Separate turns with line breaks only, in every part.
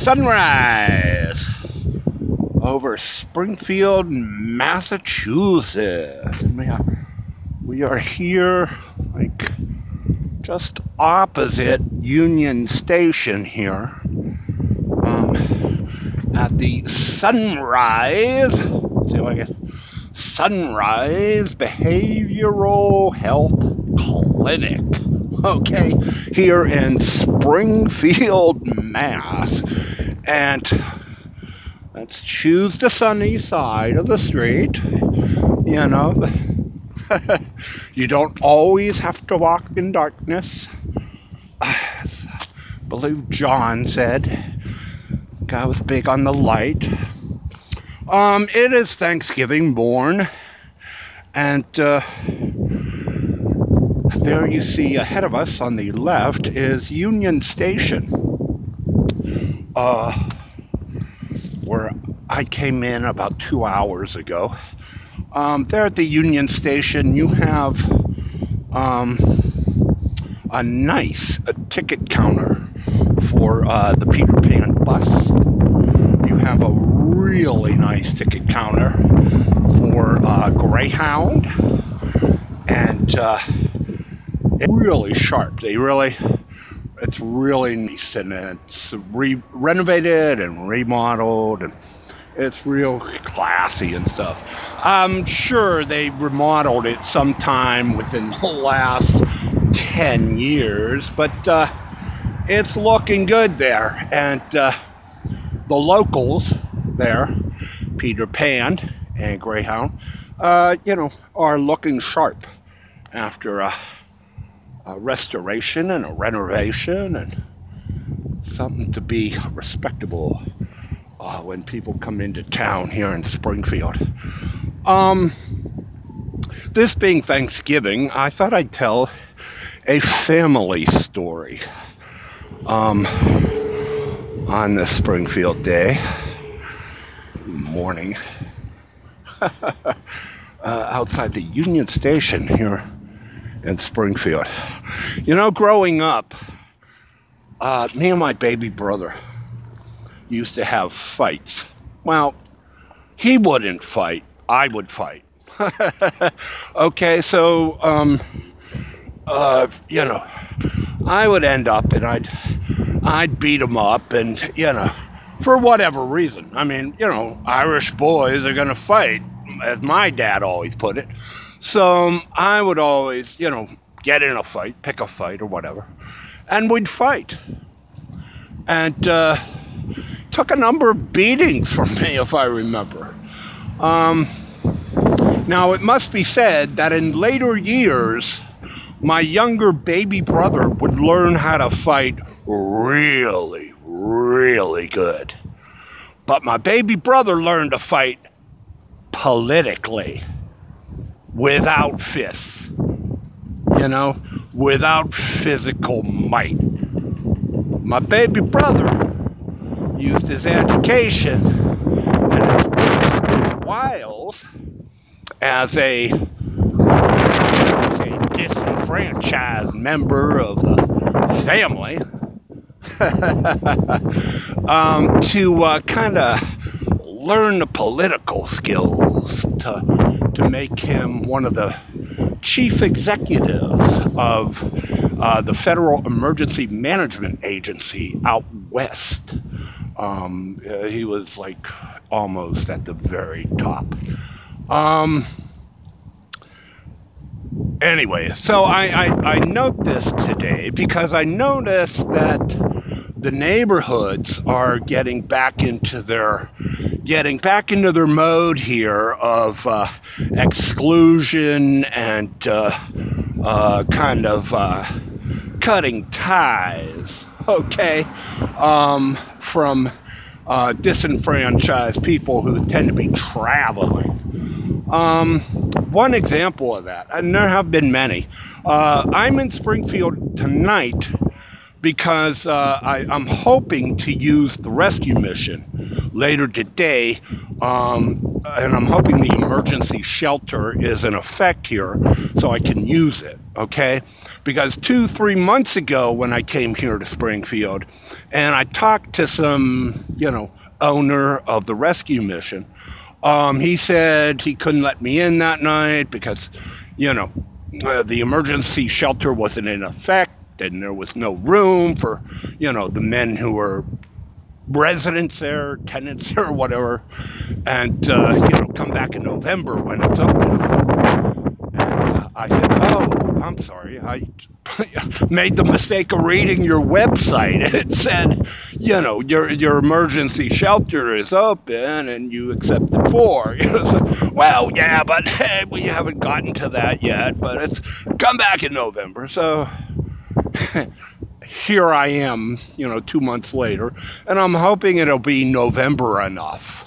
Sunrise over Springfield, Massachusetts. We are here, like, just opposite Union Station here, at the Sunrise Behavioral Health Clinic. Okay, here in Springfield, Mass. And let's choose the sunny side of the street. You know, you don't always have to walk in darkness. I believe John said, guy was big on the light. It is Thanksgiving morn, and there you see ahead of us on the left is Union Station, where I came in about 2 hours ago. There at the Union Station, you have a nice ticket counter for the Peter Pan bus. You have a really nice ticket counter for Greyhound, and it's really sharp. It's really nice, and it's renovated and remodeled, and it's real classy and stuff. I'm sure they remodeled it sometime within the last 10 years, but it's looking good there. And the locals there, Peter Pan and Greyhound, are looking sharp after a restoration and a renovation, and something to be respectable when people come into town here in Springfield. This being Thanksgiving, I thought I'd tell a family story on this Springfield day morning outside the Union Station here in Springfield. You know, growing up, me and my baby brother used to have fights. Well, he wouldn't fight, I would fight. Okay, so, I would end up and I'd beat him up, and, for whatever reason. I mean, Irish boys are gonna fight, as my dad always put it. So I would always, get in a fight, pick a fight or whatever, and we'd fight. And took a number of beatings from me, if I remember. Now, it must be said that in later years, my younger baby brother would learn how to fight really, really good. But my baby brother learned to fight politically, without fists, without physical might. My baby brother used his education and his wiles as a disenfranchised member of the family to kind of learn the political skills to make him one of the chief executives of the Federal Emergency Management Agency out west. He was like almost at the very top. Anyway, so I note this today because I noticed that the neighborhoods are getting back into their mode here of exclusion and kind of cutting ties, okay, from disenfranchised people who tend to be traveling. One example of that, and there have been many. I'm in Springfield tonight because I'm hoping to use the rescue mission later today and I'm hoping the emergency shelter is in effect here so I can use it, okay? Because 2-3 months ago when I came here to Springfield and I talked to some, owner of the rescue mission, he said he couldn't let me in that night because, the emergency shelter wasn't in effect and there was no room for, the men who were residents there, tenants or whatever, and come back in November when it's open. And I said, oh, I'm sorry, I made the mistake of reading your website. It said, your emergency shelter is open and you accepted 4. So, well, yeah, but hey, we haven't gotten to that yet, but it's come back in November. So here I am, 2 months later, and I'm hoping it'll be November enough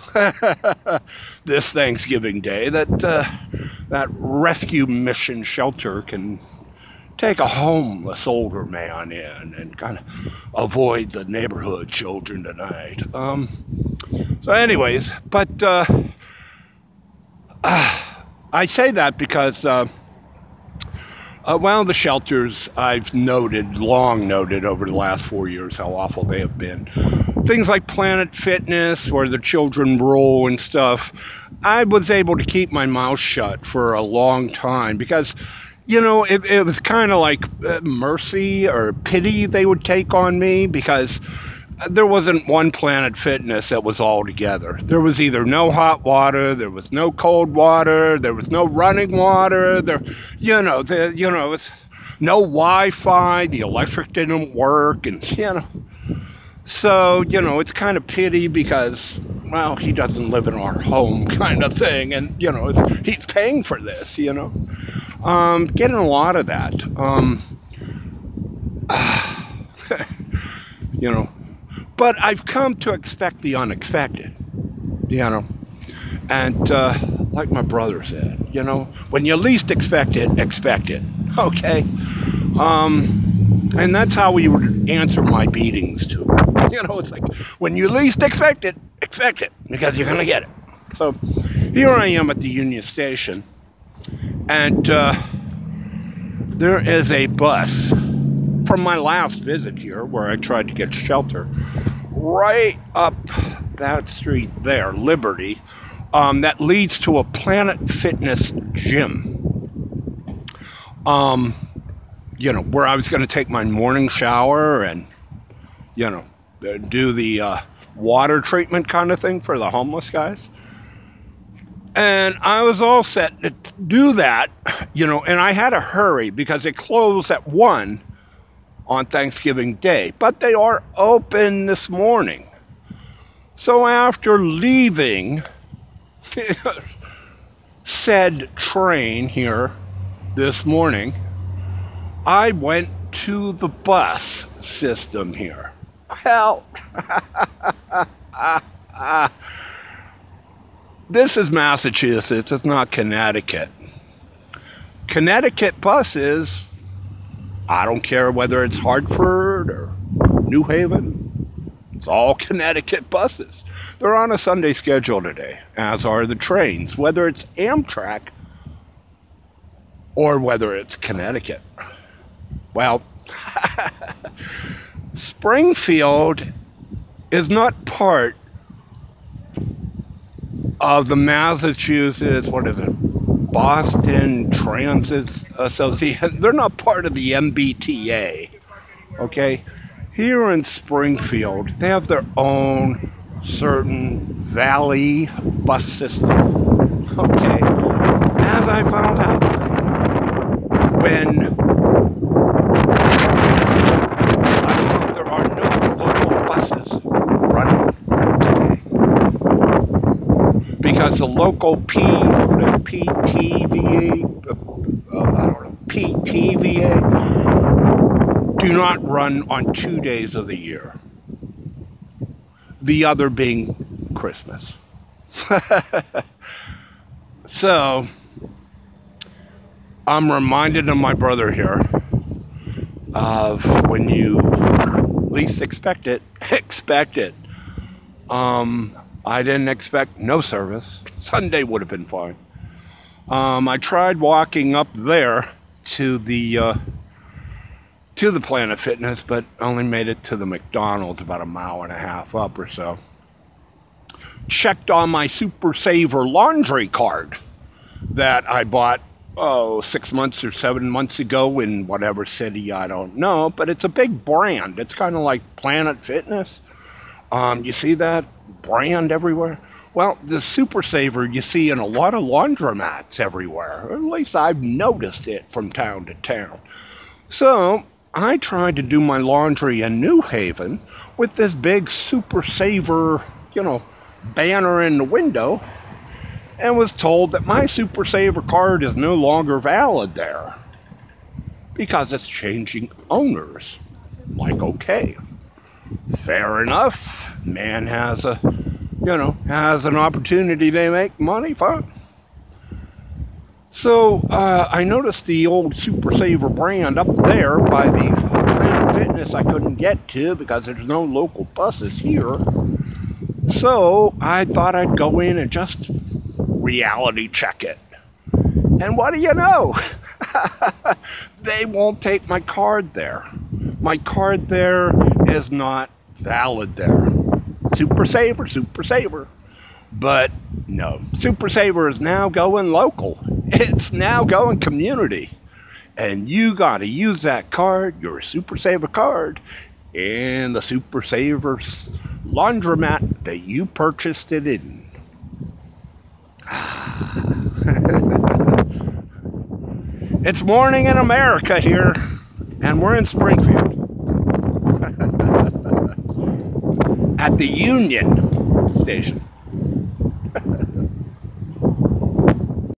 this Thanksgiving Day that that rescue mission shelter can take a homeless older man in and kind of avoid the neighborhood children tonight. So anyways, but I say that because the shelters, I've long noted over the last 4 years how awful they have been. Things like Planet Fitness, where the children roll and stuff, I was able to keep my mouth shut for a long time because, it was kind of like mercy or pity they would take on me because there wasn't one Planet Fitness that was all together. There was either no hot water, there was no cold water, there was no running water, it's no Wi-Fi, the electric didn't work, and so it's kind of pity because, well, he doesn't live in our home kind of thing, and he's paying for this, getting a lot of that, but I've come to expect the unexpected, and like my brother said, when you least expect it, okay? And that's how we would answer my beatings too. It's like, when you least expect it, because you're gonna get it. So here I am at the Union Station, and there is a bus from my last visit here where I tried to get shelter right up that street there, Liberty, that leads to a Planet Fitness gym, where I was going to take my morning shower and, do the water treatment kind of thing for the homeless guys. And I was all set to do that, and I had to hurry because it closed at 1 on Thanksgiving Day, but they are open this morning. So after leaving said train here this morning, I went to the bus system here. Well, this is Massachusetts, it's not Connecticut. Connecticut buses, I don't care whether it's Hartford or New Haven, it's all Connecticut buses. They're on a Sunday schedule today, as are the trains, whether it's Amtrak or whether it's Connecticut. Well, Springfield is not part of the Massachusetts, Boston Transit Association. They're not part of the MBTA, okay? Here in Springfield, they have their own certain valley bus system, okay? As I found out today, when I found there are no local buses running today, because the local PTVA do not run on 2 days of the year. The other being Christmas. So, I'm reminded of my brother here of when you least expect it, expect it. I didn't expect no service. Sunday would have been fine. I tried walking up there to the Planet Fitness, but only made it to the McDonald's about a mile and a half up or so. Checked on my Super Saver laundry card that I bought, 6 months or 7 months ago in whatever city, I don't know, but it's a big brand. It's kind of like Planet Fitness. You see that brand everywhere? Well, the Super Saver you see in a lot of laundromats everywhere. Or at least I've noticed it from town to town. So I tried to do my laundry in New Haven with this big Super Saver, banner in the window, and was told that my Super Saver card is no longer valid there because it's changing owners. I'm like, okay, fair enough. Man has an opportunity to make money, fine. So I noticed the old Super Saver brand up there by the Planet Fitness I couldn't get to because there's no local buses here. So I thought I'd go in and just reality check it. And what do you know? They won't take my card there. My card there is not valid there. Super Saver. But no, Super Saver is now going local. It's now going community. And you got to use that card, your Super Saver card, in the Super Saver laundromat that you purchased it in. It's morning in America here, and we're in Springfield. At the Union Station.